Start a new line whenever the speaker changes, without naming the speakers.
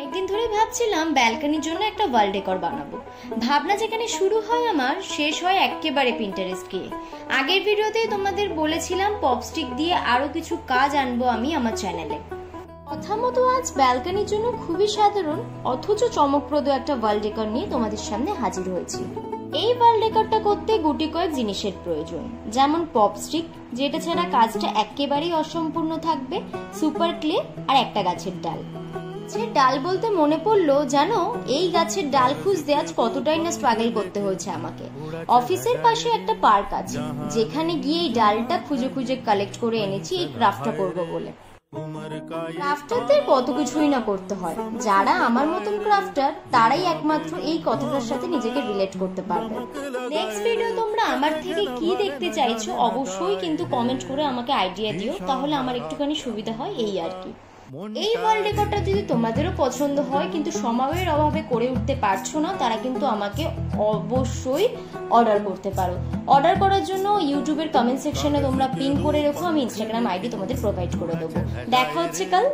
অনেকদিন ধরে ভাবছিলাম ব্যালকনির জন্য একটা ওয়াল ডেকর বানাবো। ভাবনা যেখানে শুরু হয় আমার, শেষ হয় একেবারে পিন্টারেস্ট গিয়ে। আগের ভিডিওতে তোমাদের বলেছিলাম পপস্টিক দিয়ে আরো কিছু কাজ আনবো আমি আমার চ্যানেলে। কথা মতো আজ ব্যালকনির জন্য খুবই সাধারণ অথচ চমকপ্রদ একটা ওয়াল ডেকর নিয়ে তোমাদের সামনে হাজির হয়েছি। এই ওয়াল ডেকরটা করতে গুটি কয়েক জিনিসের প্রয়োজন, যেমন পপস্টিক, যেটা ছাড়া কাজটা একেবারেই অসম্পূর্ণ থাকবে, সুপার ক্লে আর একটা গাছের ডাল। ডাল বলতে মনে পড়লো, জানো এই গাছের ডাল খুঁজতে আজ কতটাই না স্ট্রাগল করতে হয়েছে আমাকে। অফিসের পাশে একটা পার্ক আছে, যেখানে গিয়ে এই ডালটা খুঁজে খুঁজে কালেক্ট করে এনেছি এই ক্রাফটটা করবো বলে। ক্রাফটারদের কত কিছুই না করতে হয়, যারা আমার মতন ক্রাফটার তারাই একমাত্র এই কথাটার সাথে নিজেকে রিলেট করতে পারবে। নেক্সট ভিডিও তোমরা আমার থেকে কি দেখতে চাইছো অবশ্যই কিন্তু কমেন্ট করে আমাকে আইডিয়া দিও, তাহলে আমার একটুখানি সুবিধা হয় এই আর কি। এই ওয়াল ডেকরটা যদি তোমাদেরও পছন্দ হয় কিন্তু সময়ের অভাবে করে উঠতে পারছো না, তারা কিন্তু আমাকে অবশ্যই অর্ডার করতে পারো। অর্ডার করার জন্য ইউটিউবের কমেন্ট সেকশনে তোমরা পিন করে রেখো, আমি ইনস্টাগ্রাম আইডি তোমাদের প্রোভাইড করে দেবো। দেখা হচ্ছে কাল।